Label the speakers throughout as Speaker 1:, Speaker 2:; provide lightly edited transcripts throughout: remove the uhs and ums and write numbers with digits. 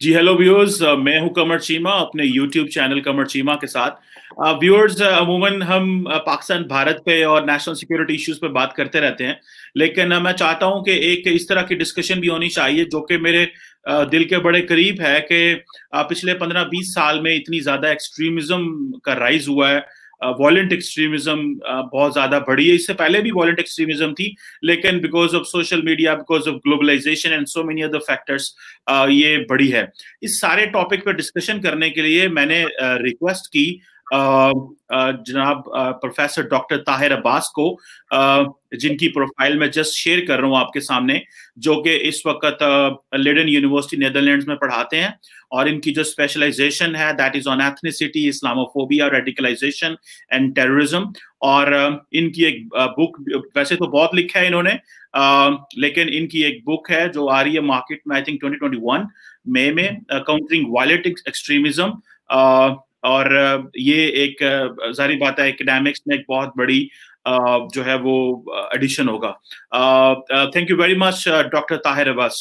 Speaker 1: जी hello viewers, मैं हूं कमर चीमा अपने यूट्यूब चैनल कमर चीमा के साथ। व्यूअर्स, अमूमन हम पाकिस्तान भारत पे और नेशनल सिक्योरिटी इश्यूज पे बात करते रहते हैं, लेकिन मैं चाहता हूं कि एक इस तरह की डिस्कशन भी होनी चाहिए जो कि मेरे दिल के बड़े करीब है कि पिछले 15-20 साल में इतनी ज्यादा एक्सट्रीमिज्म का राइज हुआ है। वॉयलेंट एक्सट्रीमिज्म बहुत ज्यादा बढ़ी है। इससे पहले भी वॉयलेंट एक्सट्रीमिज्म थी, लेकिन because of social media, because of globalisation and so many other factors ये बढ़ी है। इस सारे टॉपिक पर डिस्कशन करने के लिए मैंने रिक्वेस्ट की जनाब प्रोफेसर डॉक्टर ताहिर अब्बास को, जिनकी प्रोफाइल में जस्ट शेयर कर रहा हूं आपके सामने, जो कि इस वक्त लेडन यूनिवर्सिटी नेदरलैंड्स में पढ़ाते हैं और इनकी जो स्पेशलाइजेशन है that is on ethnicity, Islamophobia, radicalisation and terrorism. और इनकी एक बुक, वैसे तो बहुत लिखा है इन्होंने, लेकिन इनकी एक बुक है जो आ रही है मार्केट में आई थिंक 2021 मई में, काउंटरिंग वायलेंट एक्सट्रीमिज्म। और ये एक जाहिर बात है एकेडमिक्स में एक बहुत बड़ी जो है वो एडिशन होगा। Thank you very much doctor Tahir Abbas.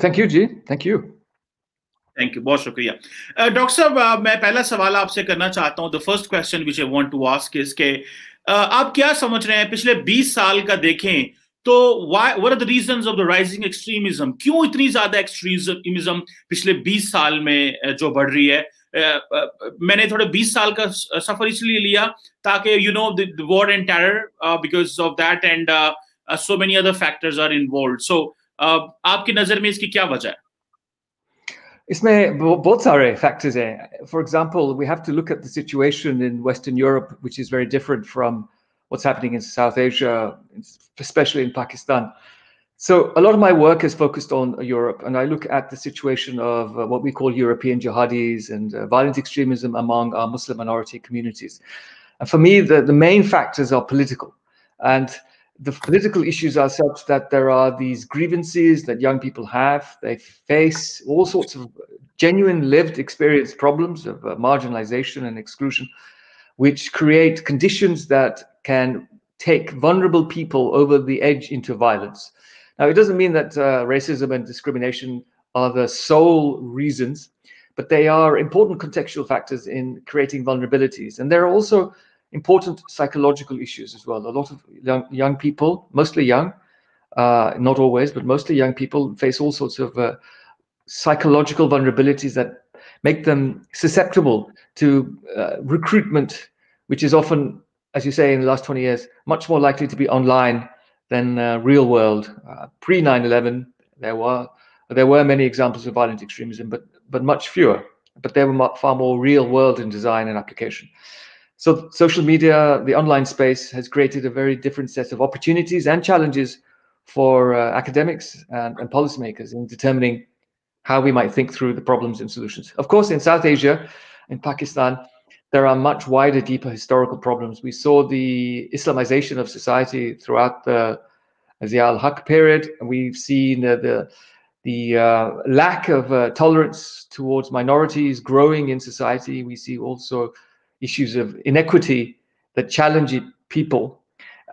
Speaker 2: Thank you जी, थैंक यू।
Speaker 1: थैंक यू, बहुत शुक्रिया। डॉक्टर साहब, मैं पहला सवाल आपसे करना चाहता हूं। The first question which I want to ask is के आप क्या समझ रहे हैं पिछले 20 साल का देखें तो what are the reasons of the rising extremism? क्यों इतनी ज्यादा एक्सट्रीमिज्म पिछले 20 साल में जो बढ़ रही है? मैंने थोड़ा 20 साल का सफर इसलिए लिया ताकि you know the war and terror, because of that and so many other factors are involved. So आपकी नजर में इसकी क्या वजह है?
Speaker 2: इसमें बहुत सारे factors हैं. For example, we have to look at the situation in Western Europe, which is very different from what's happening in South Asia, especially in Pakistan. So a lot of my work is focused on Europe, and I look at the situation of what we call European jihadis and violent extremism among our Muslim minority communities. And for me, the main factors are political. And the political issues are such that there are these grievances that young people have. They face all sorts of genuine lived experience problems of marginalization and exclusion, which create conditions that can take vulnerable people over the edge into violence. Now, it doesn't mean that racism and discrimination are the sole reasons, but they are important contextual factors in creating vulnerabilities. And there are also important psychological issues as well. A lot of young people, mostly young, not always, but mostly young people face all sorts of psychological vulnerabilities that make them susceptible to recruitment, which is often, as you say, in the last 20 years, much more likely to be online than real world. Pre 9/11, there were many examples of violent extremism, but much fewer. But they were far more real world in design and application. So social media, the online space, has created a very different set of opportunities and challenges for academics and policymakers in determining how we might think through the problems and solutions. Of course, in South Asia, in Pakistan, there are much wider, deeper historical problems. We saw the Islamization of society throughout the Zia al-Haq period. We've seen the lack of tolerance towards minorities growing in society. We see also issues of inequity that challenge people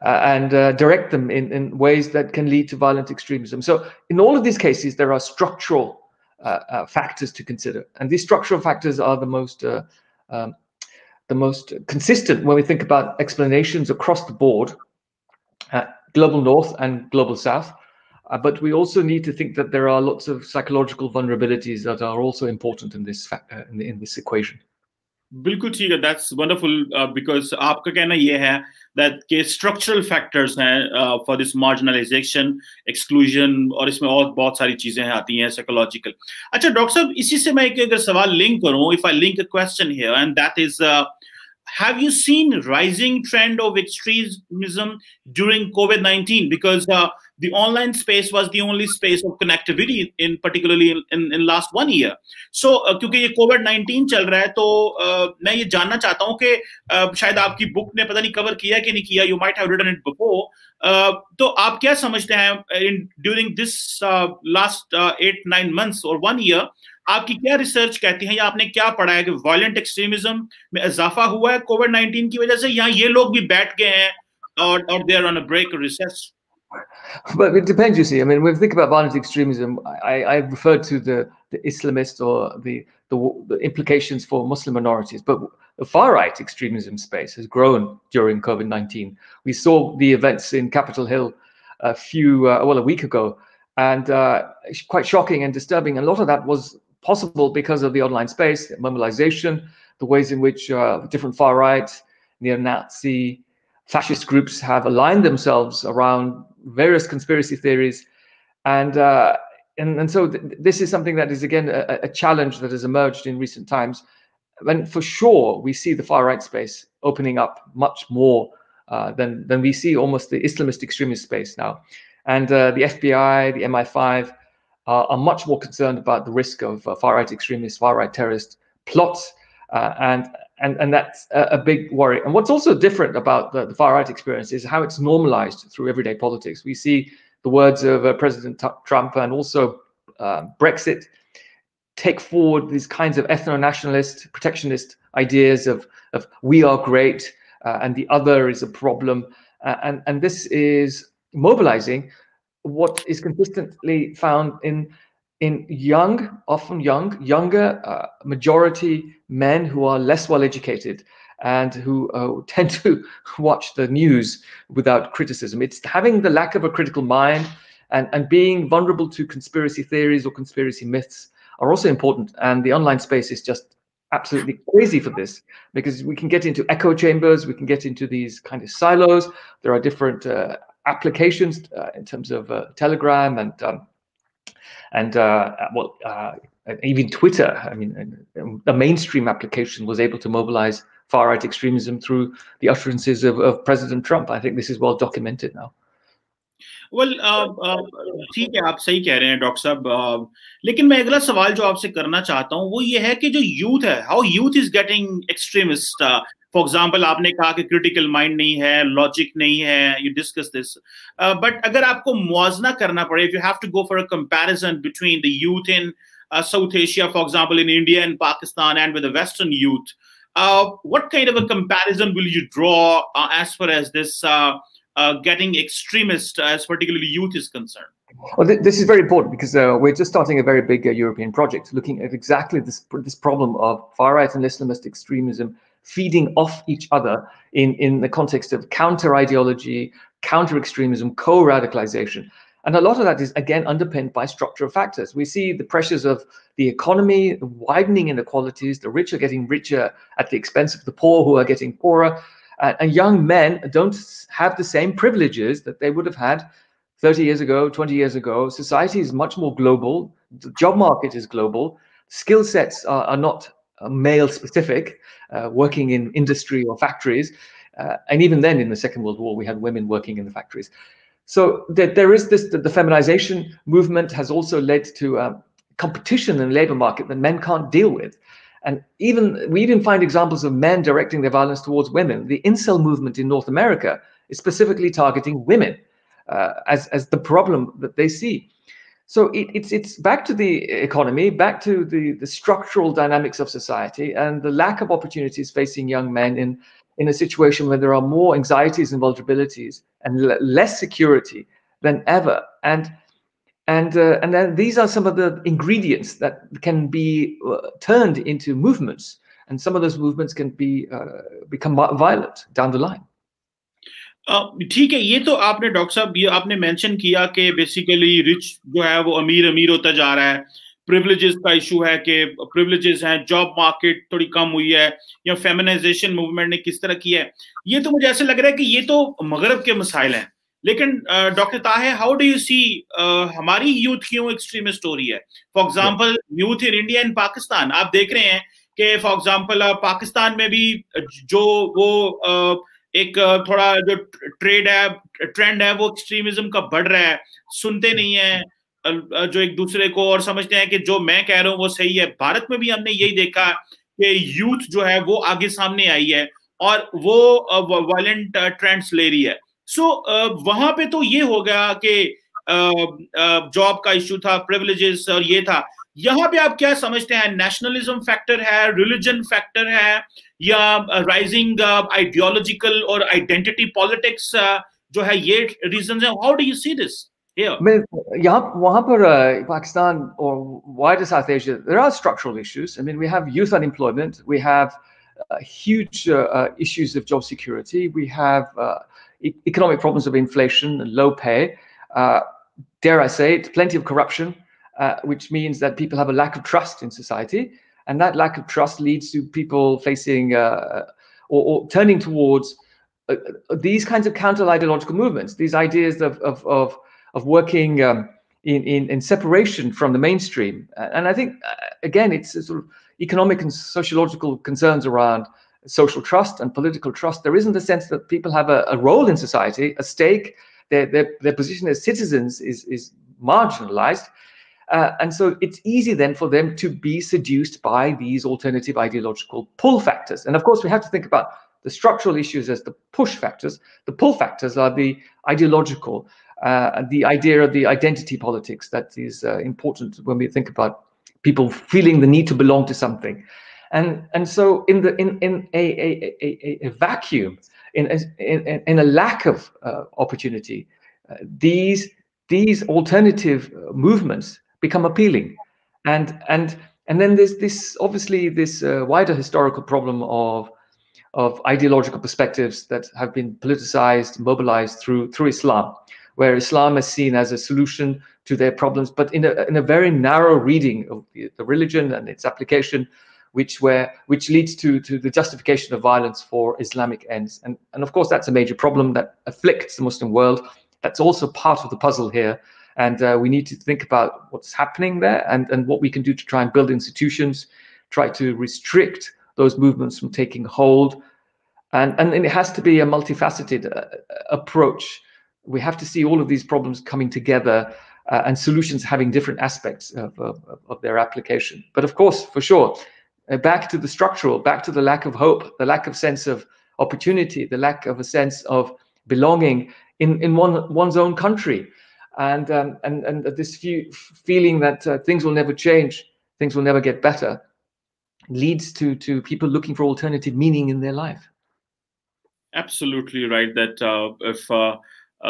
Speaker 2: and direct them in ways that can lead to violent extremism. So in all of these cases, there are structural factors to consider. And these structural factors are the most consistent when we think about explanations across the board, global north and global south. But we also need to think that there are lots of psychological vulnerabilities that are also important in this in this equation.
Speaker 1: बिल्कुल ठीक है, that's wonderful, because आपका कहना ये है that के structural factors हैं for this marginalisation, exclusion, और इसमें और बहुत सारी चीजें आती हैं साइकोलॉजिकल। अच्छा डॉक्टर साहब, इसी से मैं एक अगर सवाल लिंक करूं, if I link a question here, and that is have you seen rising trend of extremism during COVID-19? Because the online space was the only space of connectivity in particularly in last 1 year. So क्योंकि ये COVID-19 चल रहा है, तो मैं ये जानना चाहता हूँ कि शायद आपकी बुक ने पता नहीं कवर किया कि नहीं किया, you might have written it before. तो आप क्या समझते हैं during this last 8-9 months or 1 year, आपकी क्या रिसर्च कहती है या आपने क्या पढ़ा है कि वायलेंट एक्सट्रीमिज्म में इजाफा हुआ है कोविड-19 की वजह से, या ये लोग भी बैठ गए हैं और they are on a break research?
Speaker 2: But it depends, you see. I mean, when we think about violent extremism, I referred to the Islamist or the implications for Muslim minorities. But the far-right extremism space has grown during COVID-19. We saw the events in Capitol Hill a week ago, and quite shocking and disturbing. And a lot of that was possible because of the online space, the mobilization, the ways in which different far-right, neo-Nazi, fascist groups have aligned themselves around various conspiracy theories, and so this is something that is again a challenge that has emerged in recent times. And for sure, we see the far right space opening up much more than we see almost the Islamist extremist space now. And the FBI, the MI5 are much more concerned about the risk of far right extremists, far right terrorist plots, and that's a big worry. And what's also different about the far right experience is how it's normalized through everyday politics. We see the words of President Trump and also Brexit take forward these kinds of ethno-nationalist, protectionist ideas of we are great and the other is a problem. And this is mobilizing what is consistently found in younger majority men who are less well educated and who tend to watch the news without criticism. It's having the lack of a critical mind and being vulnerable to conspiracy theories or conspiracy myths are also important. And the online space is just absolutely crazy for this, because we can get into echo chambers, we can get into these kind of silos. There are different applications in terms of Telegram and even Twitter. I mean, the mainstream application was able to mobilize far-right extremism through the utterances of President Trump. I think this is well documented now.
Speaker 1: Well, ठीक है, आप सही कह रहे हैं doctor साहब, लेकिन मैं अगला सवाल जो आपसे करना चाहता हूँ वो ये है कि जो यूथ है, how youth is getting extremist. For example, आपने कहा कि क्रिटिकल माइंड नहीं है, लॉजिक नहीं है, यू डिस्कस दिस, बट अगर आपको मुआवजा करना पड़े, if you have to go for a comparison between the youth in South Asia, for example, in India and Pakistan, and with the Western youth, what kind of a comparison will you draw as far as this getting extremist, as particularly youth, is concerned?
Speaker 2: Well, this is very important because we're just starting a very big European project looking at exactly this problem of far-right and Islamist extremism feeding off each other in the context of counter-ideology, counter-extremism, co-radicalization. And a lot of that is, again, underpinned by structural factors. We see the pressures of the economy, the widening inequalities, the rich are getting richer at the expense of the poor who are getting poorer. And young men don't have the same privileges that they would have had 30 years ago, 20 years ago. Society is much more global. The job market is global. Skill sets are not male specific, working in industry or factories. And even then, in the Second World War, we had women working in the factories. So there is this, the feminization movement has also led to competition in the labor market that men can't deal with. And we even find examples of men directing their violence towards women. The incel movement in North America is specifically targeting women as the problem that they see. So it's back to the economy, back to the structural dynamics of society and the lack of opportunities facing young men in a situation where there are more anxieties and vulnerabilities and less security than ever. And then these are some of the ingredients that can be turned into movements, and some of those movements can become violent down the line.
Speaker 1: ठीक है, ये तो आपने doctor साहब, ये आपने mention किया कि बेसिकली रिच जो है वो अमीर होता जा रहा है, प्रिविलेजेस का इशू है कि प्रिविलेजेस हैं, जॉब मार्केट थोड़ी कम हुई है, या फेमिनाइजेशन मूवमेंट ने किस तरह किया है. ये तो मुझे ऐसे लग रहा है कि ये तो मगरब के मसाइल हैं. लेकिन doctor Tahir, how do you see हमारी यूथ क्यों एक्सट्रीमिस्ट हो रही है? For example, youth in India and Pakistan, आप देख रहे हैं कि फॉर एग्जांपल पाकिस्तान में भी जो वो एक थोड़ा जो ट्रेंड है वो एक्सट्रीमिज्म का बढ़ रहा है. सुनते नहीं है जो एक दूसरे को, और समझते हैं कि जो मैं कह रहा हूँ वो सही है. भारत में भी हमने यही देखा कि यूथ जो है वो आगे सामने आई है और वो वायलेंट ट्रेंड्स ले रही है. सो वहां पे तो ये हो गया कि जॉब का इशू था, प्रिविलेजेस और ये था. यहाँ पे आप क्या समझते हैं? नेशनलिज्म फैक्टर है, रिलीजन फैक्टर है, या राइजिंग आइडियोलॉजिकल और आइडेंटिटी पॉलिटिक्स जो है ये रीजंस हैं? How do you see this here?
Speaker 2: वहाँ पर Pakistan or wider South Asia, there are structural issues. I mean, we have youth unemployment, we have huge issues of job security, we have economic problems of inflation and low pay, dare I say it, plenty of corruption, which means that people have a lack of trust in society, and that lack of trust leads to people facing or turning towards these kinds of counter-ideological movements, these ideas of working in separation from the mainstream. And I think, again, it's a sort of economic and sociological concerns around social trust and political trust. There isn't a sense that people have a role in society, a stake. Their position as citizens is marginalized. And so it's easy then for them to be seduced by these alternative ideological pull factors. And of course, we have to think about the structural issues as the push factors. The pull factors are the ideological, the idea of the identity politics that is important when we think about people feeling the need to belong to something. And so in a vacuum, in a lack of opportunity, these alternative movements become appealing, and then there's this obviously this wider historical problem of ideological perspectives that have been politicized, mobilized through Islam, where Islam is seen as a solution to their problems, but in a very narrow reading of the religion and its application, which leads to the justification of violence for Islamic ends. And of course, that's a major problem that afflicts the Muslim world. That's also part of the puzzle here. And we need to think about what's happening there and what we can do to try and build institutions, try to restrict those movements from taking hold. And it has to be a multifaceted approach. We have to see all of these problems coming together and solutions having different aspects of their application. But of course, for sure, back to the structural, back to the lack of hope, the lack of sense of opportunity, the lack of a sense of belonging in one's own country, and this feeling that things will never change, things will never get better, leads to people looking for alternative meaning in their life.
Speaker 1: Absolutely right. That if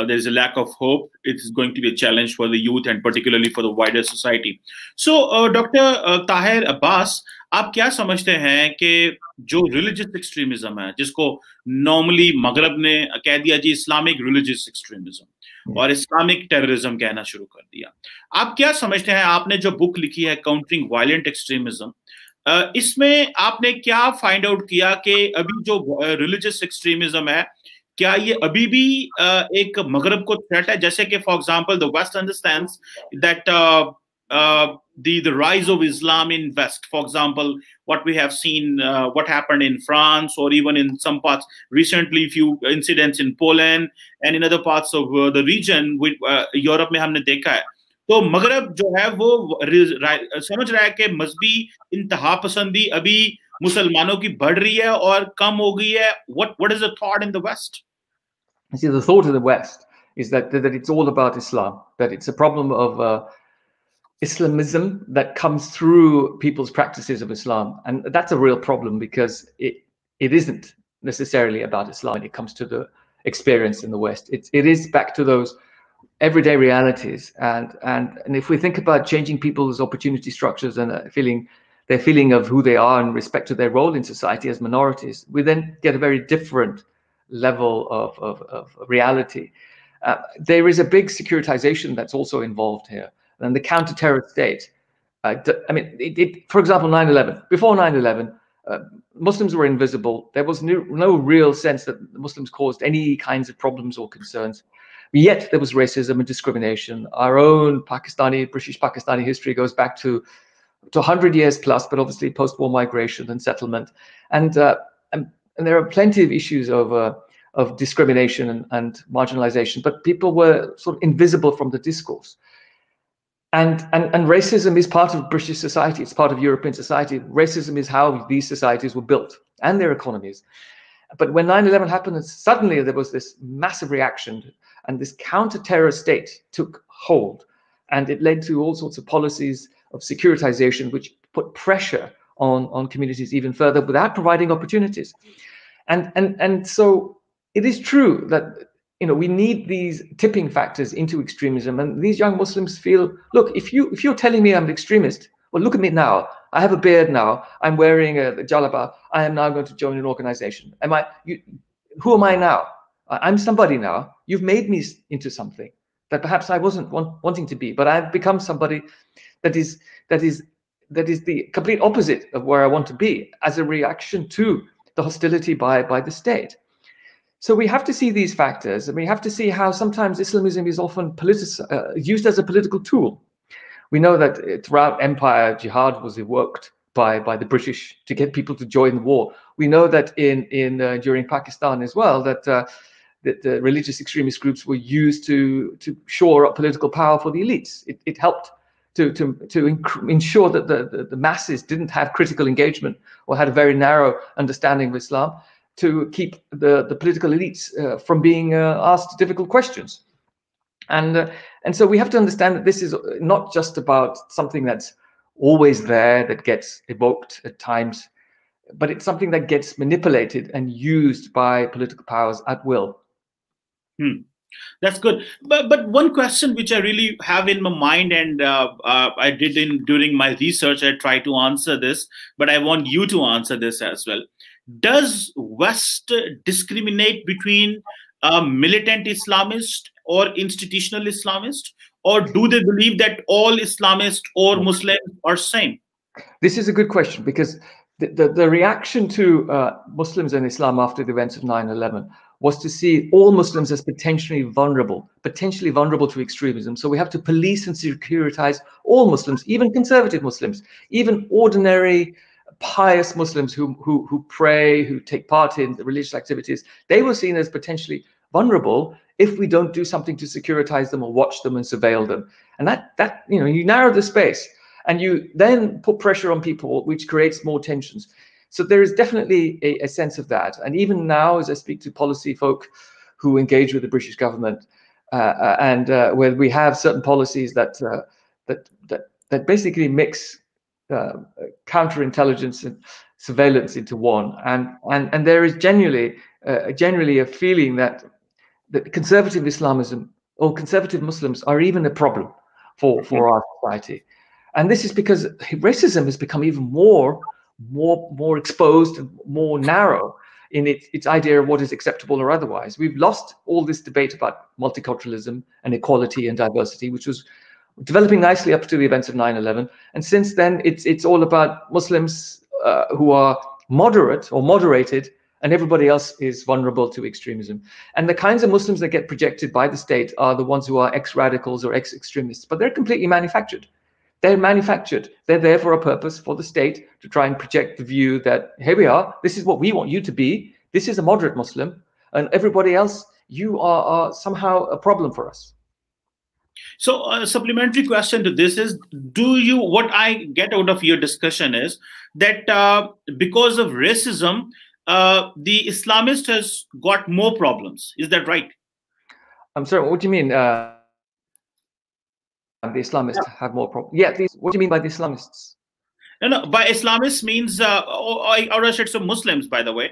Speaker 1: there's a lack of hope, it's going to be a challenge for the youth and particularly for the wider society. So, Dr. Tahir Abbas, आप क्या समझते हैं कि जो religious extremism है, जिसको normally मगरब ने कह दिया जी इस्लामिक रिलीजियस एक्सट्रीमिज्म और इस्लामिक टेररिज्म कहना शुरू कर दिया, आप क्या समझते हैं? आपने जो बुक लिखी है काउंटरिंग वायलेंट एक्सट्रीमिज्म, इसमें आपने क्या फाइंड आउट किया कि अभी जो रिलीजियस एक्सट्रीमिज्म है, क्या ये अभी भी एक मगरब को थ्रेट है? जैसे कि for example the West understands that the rise of Islam in West, for example, what we have seen, what happened in France or even in some parts recently, few incidents in Poland and in other parts of the region, Europe में हमने देखा है. तो मगरब जो है वो समझ रहा है कि मजहबी इंतहा पसंदी अभी मुसलमानों की बढ़ रही है और कम हो गई है. What is the thought in the West?
Speaker 2: See, the thought of the West is that it's all about Islam, that it's a problem of Islamism that comes through people's practices of Islam. And that's a real problem because it isn't necessarily about Islam when it comes to the experience in the West. It is back to those everyday realities. And if we think about changing people's opportunity structures and their feeling of who they are in respect to their role in society as minorities, we then get a very different level of reality. There is a big securitization that's also involved here. And the counter-terror state, I mean, for example, 9/11. Before 9/11, Muslims were invisible. There was no real sense that Muslims caused any kinds of problems or concerns. Yet there was racism and discrimination. Our own British Pakistani history goes back to 100 years plus, but obviously post-war migration and settlement. And there are plenty of issues of discrimination and marginalization, but people were sort of invisible from the discourse. And racism is part of British society. It's part of European society. Racism is how these societies were built and their economies. But when 9/11 happened, suddenly there was this massive reaction, and this counter-terror state took hold, and it led to all sorts of policies of securitization, which put pressure on communities even further without providing opportunities. And so it is true that we need these tipping factors into extremism. And these young Muslims feel, look, if you're telling me I'm an extremist, well, look at me now. I have a beard now. I'm wearing a jalaba. I am now going to join an organization. Who am I now? I'm somebody now. You've made me into something that perhaps I wasn't wanting to be, but I've become somebody that is the complete opposite of where I want to be as a reaction to the hostility by the state. So we have to see these factors, and we have to see how sometimes Islamism is often used as a political tool. We know that throughout empire, jihad was evoked by the British to get people to join the war. We know that during Pakistan as well, that the religious extremist groups were used to shore up political power for the elites. It helped to ensure that the masses didn't have critical engagement or had a very narrow understanding of Islam, to keep the political elites from being asked difficult questions. And so we have to understand that this is not just about something that's always there, that gets evoked at times, but it's something that gets manipulated and used by political powers at will.
Speaker 1: That's good. But one question which I really have in my mind, and I did during my research, I tried to answer this, but I want you to answer this as well. Does West discriminate between militant Islamist or institutional Islamist, or do they believe that all Islamists or Muslims are same?
Speaker 2: This is a good question, because the reaction to Muslims and Islam after the events of 9/11 was to see all Muslims as potentially vulnerable to extremism. So we have to police and securitize all Muslims, even conservative Muslims, even ordinary pious Muslims who pray, who take part in the religious activities. They were seen as potentially vulnerable if we don't do something to securitize them or watch them and surveil them. And that you narrow the space, and you then put pressure on people, which creates more tensions. So there is definitely a sense of that. And even now, as I speak to policy folk who engage with the British government, and where we have certain policies that basically mix counterintelligence and surveillance into one, and there is generally a feeling that conservative Islamism or conservative Muslims are even a problem for our society. And this is because racism has become even more exposed and more narrow in its idea of what is acceptable or otherwise. We've lost all this debate about multiculturalism and equality and diversity, which was developing nicely up to the events of 9/11. And since then, it's all about Muslims who are moderate or moderated, and everybody else is vulnerable to extremism. And the kinds of Muslims that get projected by the state are the ones who are ex-radicals or ex-extremists, but they're completely manufactured. They're manufactured. They're there for a purpose, for the state to try and project the view that, here we are, this is what we want you to be. This is a moderate Muslim, and everybody else, you are somehow a problem for us.
Speaker 1: So a supplementary question to this is, what I get out of your discussion is that because of racism, the Islamist has got more problems. Is that right?
Speaker 2: I'm sorry, what do you mean? The Islamists have more problems. Yeah, what do you mean by the Islamists?
Speaker 1: No, by Islamists means, or I should say Muslims, by the way.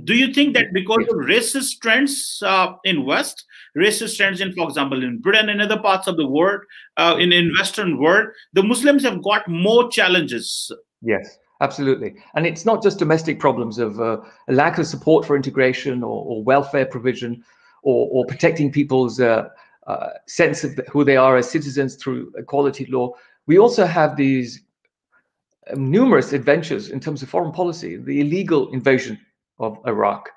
Speaker 1: Do you think that because of racist trends in West, racist trends in, for example, in Britain and other parts of the world, in Western world, the Muslims have got more challenges?
Speaker 2: Yes, absolutely. And it's not just domestic problems of a lack of support for integration or welfare provision or protecting people's sense of who they are as citizens through equality law. We also have these numerous adventures in terms of foreign policy, the illegal invasion of Iraq,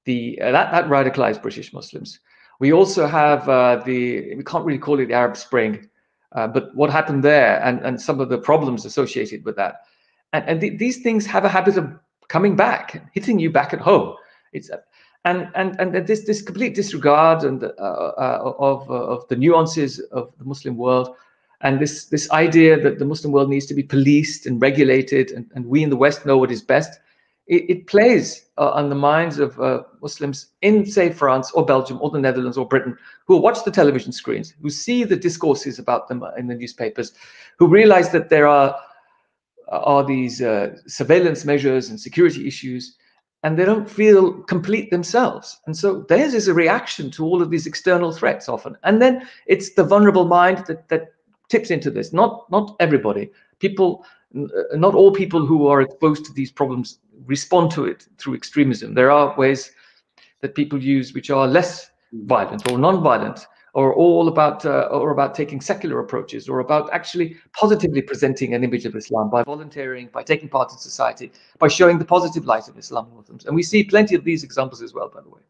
Speaker 2: that radicalized British Muslims. We also have we can't really call it the Arab Spring, but what happened there and some of the problems associated with that. And these things have a habit of coming back, hitting you back at home. And this complete disregard of the nuances of the Muslim world, and this idea that the Muslim world needs to be policed and regulated, and we in the West know what is best, it plays on the minds of Muslims in, say, France or Belgium or the Netherlands or Britain, who watch the television screens, who see the discourses about them in the newspapers, who realize that there are these surveillance measures and security issues. and they don't feel complete themselves. And so theirs is a reaction to all of these external threats often. And then it's the vulnerable mind that tips into this. Not everybody. People, not all people who are exposed to these problems respond to it through extremism. There are ways that people use which are less violent or non-violent, or all about taking secular approaches, or about actually positively presenting an image of Islam by volunteering, by taking part in society, by showing the positive light of Islam and Muslims. And we see plenty of these examples as well, by the way.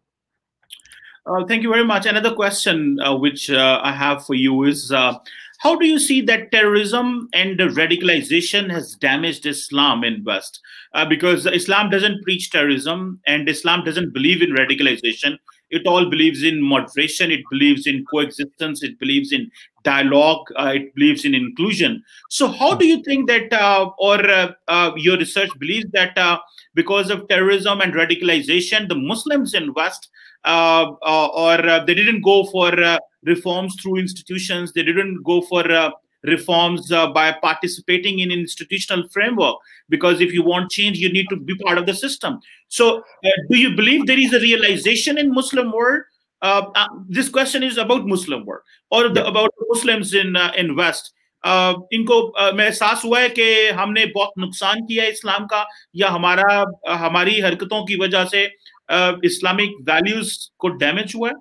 Speaker 1: Thank you very much. Another question which I have for you is, how do you see that terrorism and radicalization has damaged Islam in West? Because Islam doesn't preach terrorism, and Islam doesn't believe in radicalization. It all believes in moderation. It believes in coexistence. It believes in dialogue. It believes in inclusion. So how do you think that, your research believes that because of terrorism and radicalization, the Muslims in West, they didn't go for reforms through institutions. They didn't go for reforms by participating in institutional framework, because if you want change, you need to be part of the system. So do you believe there is a realization in Muslim world? This question is about Muslim world, or about Muslims in West. इनको में एहसास हुआ है कि हमने बहुत नुकसान किया है इस्लाम का, या हमारी हरकतों की वजह से इस्लामिक वैल्यूज को डैमेज हुआ है?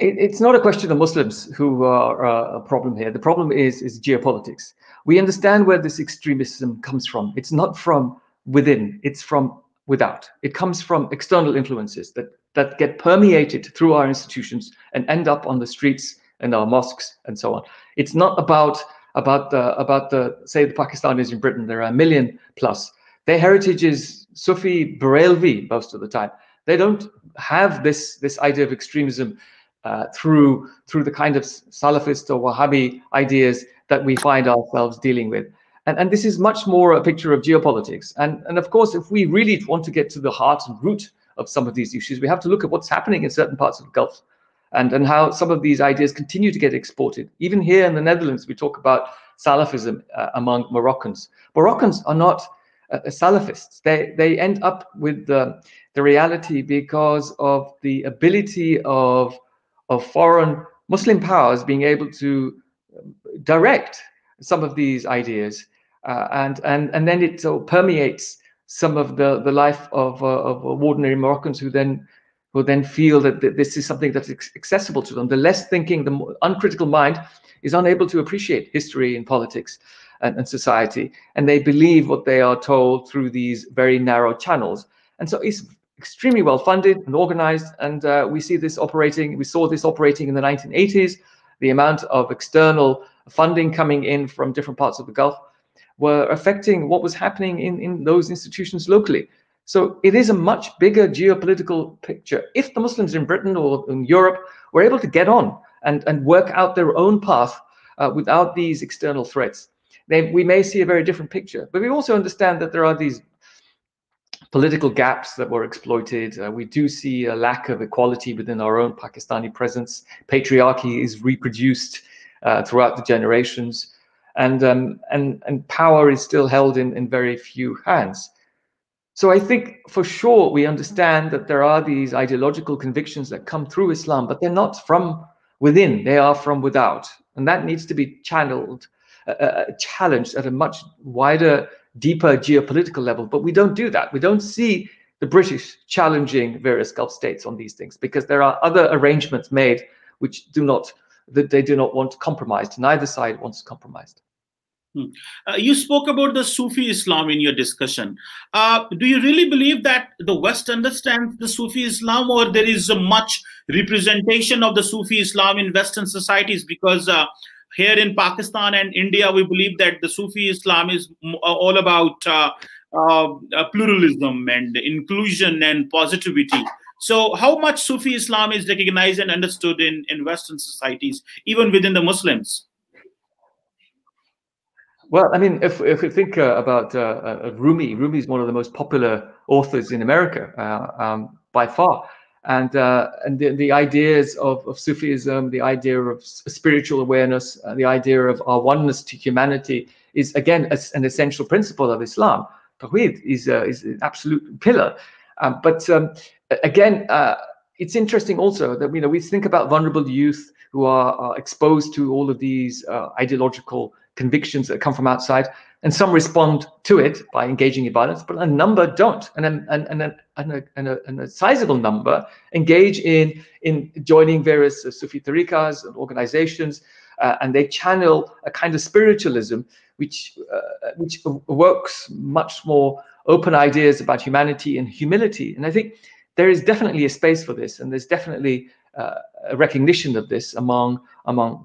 Speaker 2: It's not a question of Muslims who are a problem here. The problem is geopolitics. We understand where this extremism comes from. It's not from within, it's from without. It comes from external influences that get permeated through our institutions and end up on the streets and our mosques and so on. It's not about the say the Pakistanis in Britain. There are 1 million plus. Their heritage is Sufi Barelvi most of the time. They don't have this idea of extremism through the kind of Salafist or Wahhabi ideas that we find ourselves dealing with. And this is much more a picture of geopolitics. And of course, if we really want to get to the heart and root of some of these issues, we have to look at what's happening in certain parts of the Gulf, and how some of these ideas continue to get exported. Even here in the Netherlands, we talk about Salafism among Moroccans. Moroccans are not Salafists. They end up with the reality because of the ability of foreign Muslim powers being able to direct some of these ideas, and then it permeates some of the life of ordinary Moroccans who then feel that this is something that's accessible to them. The less thinking, the uncritical mind is unable to appreciate history and politics and society, and they believe what they are told through these very narrow channels. And so it's extremely well funded and organized, and we saw this operating in the 1980s. The amount of external funding coming in from different parts of the Gulf were affecting what was happening in those institutions locally. So it is a much bigger geopolitical picture. If the Muslims in Britain or in Europe were able to get on and work out their own path without these external threats, then we may see a very different picture. But we also understand that there are these political gaps that were exploited. We do see a lack of equality within our own Pakistani presence. Patriarchy is reproduced throughout the generations, and power is still held in very few hands. So I think for sure we understand that there are these ideological convictions that come through Islam, but they're not from within, they are from without. And that needs to be challenged at a much wider, deeper geopolitical level. But we don't do that. We don't see the British challenging various Gulf states on these things, because there are other arrangements made which they do not want compromised. Neither side wants compromised.
Speaker 1: You spoke about the Sufi Islam in your discussion. Do you really believe that the West understands the Sufi Islam, or there is a much representation of the Sufi Islam in Western societies? Because here in Pakistan and India, we believe that the Sufi Islam is all about pluralism and inclusion and positivity. So how much Sufi Islam is recognized and understood in Western societies, even within the Muslims?
Speaker 2: Well, I mean, if we think about Rumi is one of the most popular authors in America by far, and the ideas of Sufism, the idea of spiritual awareness, the idea of our oneness to humanity is again an essential principle of Islam. Tawhid is an absolute pillar, But again, it's interesting also that we think about vulnerable youth who are exposed to all of these ideological convictions that come from outside, and some respond to it by engaging in violence, but a number don't, and a sizable number engage in joining various Sufi tariqas and organizations, and they channel a kind of spiritualism which evokes much more open ideas about humanity and humility. And I think there is definitely a space for this, and there's definitely a recognition of this among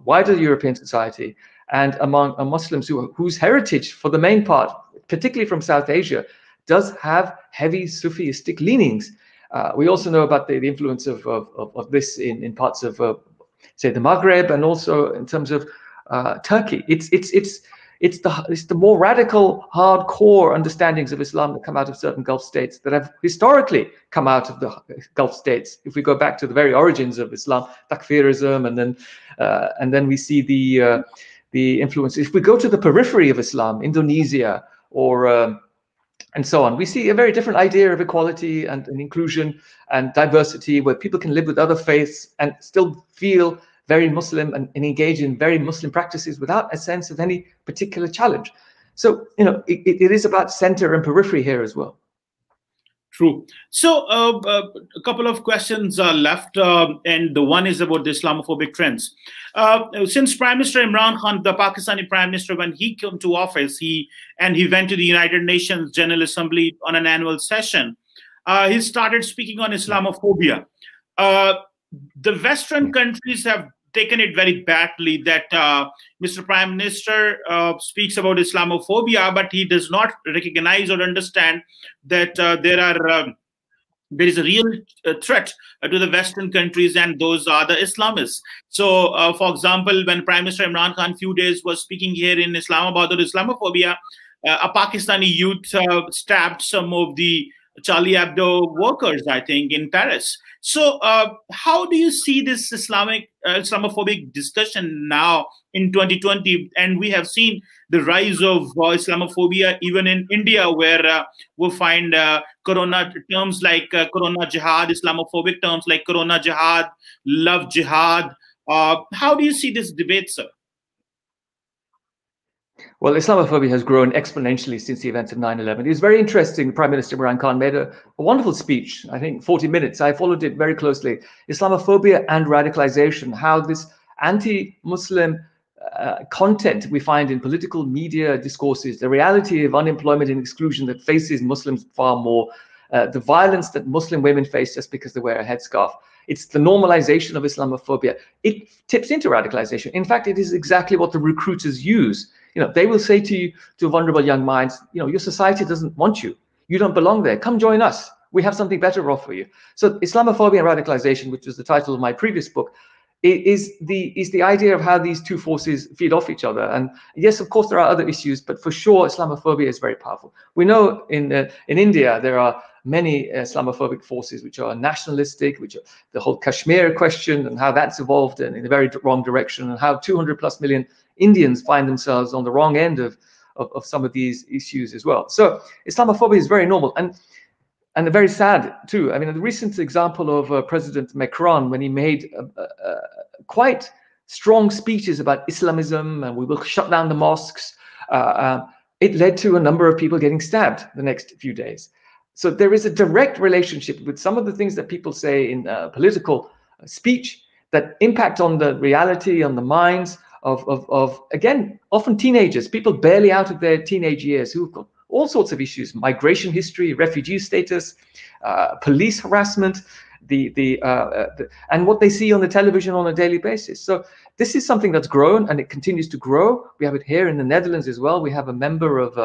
Speaker 2: wider European society and among Muslims whose heritage, for the main part, particularly from South Asia, does have heavy Sufistic leanings. We also know about the influence of this in parts of, say, the Maghreb, and also in terms of Turkey. It's the more radical, hardcore understandings of Islam that come out of certain Gulf states that have historically come out of the Gulf states. If we go back to the very origins of Islam, Takfirism, and then we see the influence. If we go to the periphery of Islam, Indonesia, or and so on, we see a very different idea of equality and inclusion and diversity, where people can live with other faiths and still feel very Muslim and engage in very Muslim practices without a sense of any particular challenge. So, it is about center and periphery here as well.
Speaker 1: True. So a couple of questions are left, and the one is about the Islamophobic trends. Since Prime Minister Imran Khan, the Pakistani Prime Minister, when he came to office, he went to the United Nations General Assembly on an annual session, he started speaking on Islamophobia. The Western countries have taken it very badly that Mr. Prime Minister speaks about Islamophobia, but he does not recognize or understand that there is a real threat to the Western countries, and those are the Islamists. So, for example, when Prime Minister Imran Khan few days was speaking here in Islamabad on Islamophobia, a Pakistani youth stabbed some of the Charlie Hebdo workers, I think, in Paris. So how do you see this Islamophobic discussion now in 2020? And we have seen the rise of Islamophobia even in India, where we find Corona terms like Corona Jihad, Islamophobic terms like Corona Jihad, Love Jihad. How do you see this debate, sir?
Speaker 2: Well, Islamophobia has grown exponentially since the events of 9/11. It was very interesting. Prime Minister Imran Khan made a wonderful speech, I think 40 minutes. I followed it very closely. Islamophobia and radicalization, how this anti-Muslim content we find in political media discourses, the reality of unemployment and exclusion that faces Muslims far more, the violence that Muslim women face just because they wear a headscarf. It's the normalization of Islamophobia. It tips into radicalization. In fact, it is exactly what the recruiters use. They will say to vulnerable young minds, your society doesn't want you. You don't belong there. Come join us. We have something better to offer you. So Islamophobia and radicalization, which was the title of my previous book, is the idea of how these two forces feed off each other. And yes, of course, there are other issues, but for sure, Islamophobia is very powerful. We know in India, there are many Islamophobic forces which are nationalistic, which are the whole Kashmir question and how that's evolved in a very wrong direction, and how 200+ million Indians find themselves on the wrong end of some of these issues as well. So Islamophobia is very normal and very sad too. I mean, the recent example of President Macron, when he made quite strong speeches about Islamism and we will shut down the mosques, it led to a number of people getting stabbed the next few days. So there is a direct relationship with some of the things that people say in political speech that impact on the reality, on the minds of again, often teenagers, people barely out of their teenage years who've got all sorts of issues: migration history, refugee status, police harassment, and what they see on the television on a daily basis. So this is something that's grown and it continues to grow. We have it here in the Netherlands as well. We have a member of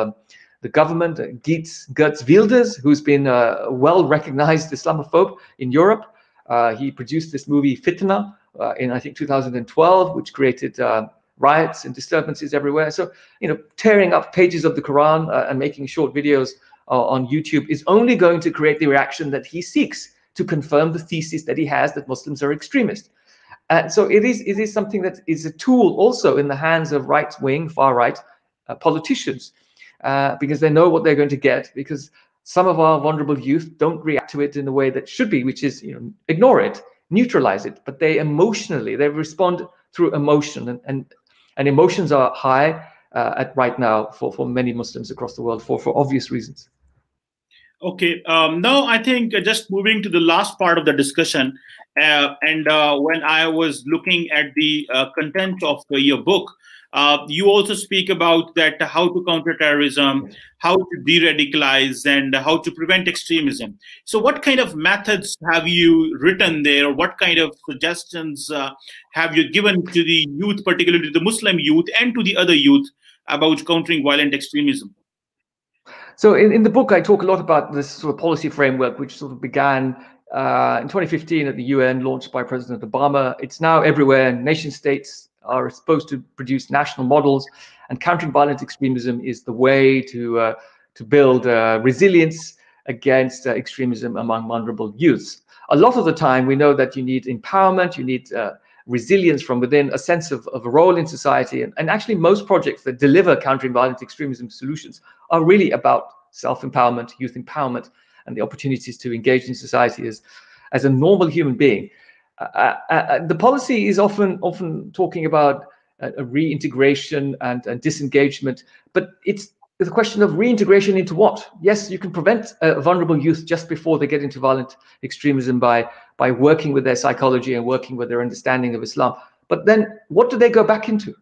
Speaker 2: the government, Geerts Wilders, who's been a well-recognized Islamophobe in Europe. He produced this movie Fitna in, I think, 2012, which created riots and disturbances everywhere. So, tearing up pages of the Quran and making short videos on YouTube is only going to create the reaction that he seeks to confirm the thesis that he has that Muslims are extremist. So it is something that is a tool also in the hands of right-wing, far-right politicians, because they know what they're going to get. Because Some of our vulnerable youth don't react to it in the way that should be, which is, ignore it, neutralize it, but they respond through emotion, and emotions are high right now for many Muslims across the world for obvious reasons.
Speaker 1: Okay, now I think just moving to the last part of the discussion, and when I was looking at the content of your book, you also speak about that how to counter terrorism, how to de-radicalize, and how to prevent extremism. So what kind of methods have you written there? What kind of suggestions have you given to the youth, particularly the Muslim youth and to the other youth, about countering violent extremism?
Speaker 2: So in the book, I talk a lot about this sort of policy framework, which sort of began in 2015 at the UN, launched by President Obama. It's now everywhere, and nation states are supposed to produce national models, and countering violent extremism is the way to build resilience against extremism among vulnerable youths. A lot of the time, we know that you need empowerment, you need resilience from within, a sense of a role in society. And actually, most projects that deliver countering violent extremism solutions are really about self-empowerment, youth empowerment, and the opportunities to engage in society as a normal human being. The policy is often talking about a reintegration and disengagement, but it's the question of reintegration into what? Yes, you can prevent vulnerable youth just before they get into violent extremism by working with their psychology and working with their understanding of Islam. But then what do they go back into?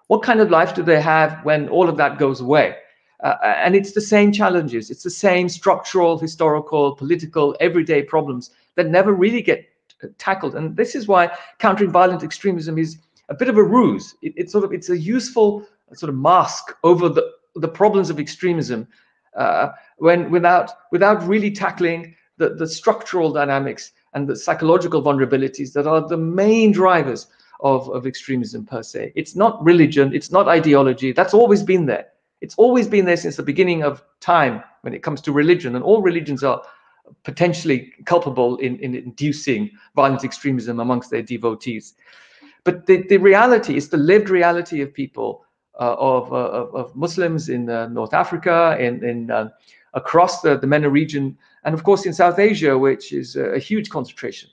Speaker 2: What kind of life do they have when all of that goes away? And it's the same challenges. It's the same structural, historical, political, everyday problems that never really get tackled. And this is why countering violent extremism is a bit of a ruse. It's a useful sort of mask over the problems of extremism, without really tackling the structural dynamics and the psychological vulnerabilities that are the main drivers of extremism per se. It's not religion, it's not ideology. That's always been there. It's always been there since the beginning of time when it comes to religion, and all religions are potentially culpable in inducing violent extremism amongst their devotees. But the reality is the lived reality of people, of Muslims in North Africa, in across the MENA region, and of course in South Asia, which is a huge concentration.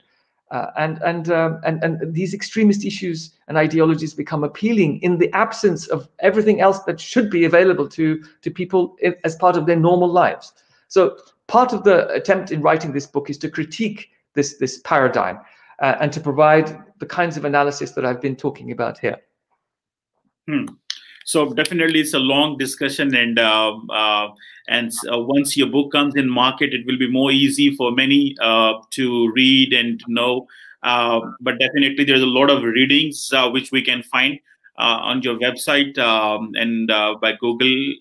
Speaker 2: And these extremist issues and ideologies become appealing in the absence of everything else that should be available to people as part of their normal lives. So part of the attempt in writing this book is to critique this paradigm and to provide the kinds of analysis that I've been talking about here.
Speaker 1: So definitely it's a long discussion, and once your book comes in market, it will be more easy for many to read and to know. But definitely there's a lot of readings which we can find on your website and by googling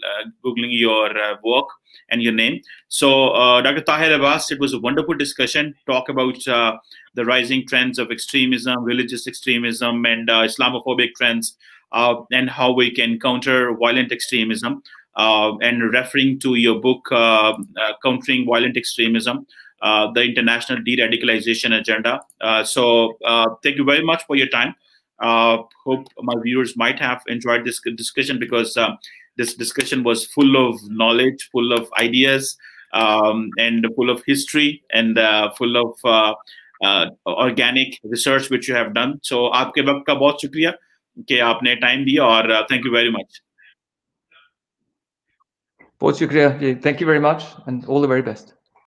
Speaker 1: your work and your name. So Dr. Tahir Abbas, it was a wonderful discussion, talk about the rising trends of extremism, religious extremism, and Islamophobic trends, and how we can counter violent extremism, and referring to your book, Countering Violent Extremism, the International De-Radicalization Agenda. So thank you very much for your time. Hope my viewers might have enjoyed this discussion, because this discussion was full of knowledge, full of ideas, and full of history, and full of organic research which you have done. So आपके वक्त का बहुत शुक्रिया कि आपने time दिया, और thank you very much.
Speaker 2: बहुत शुक्रिया. Thank you very much, and all the very best.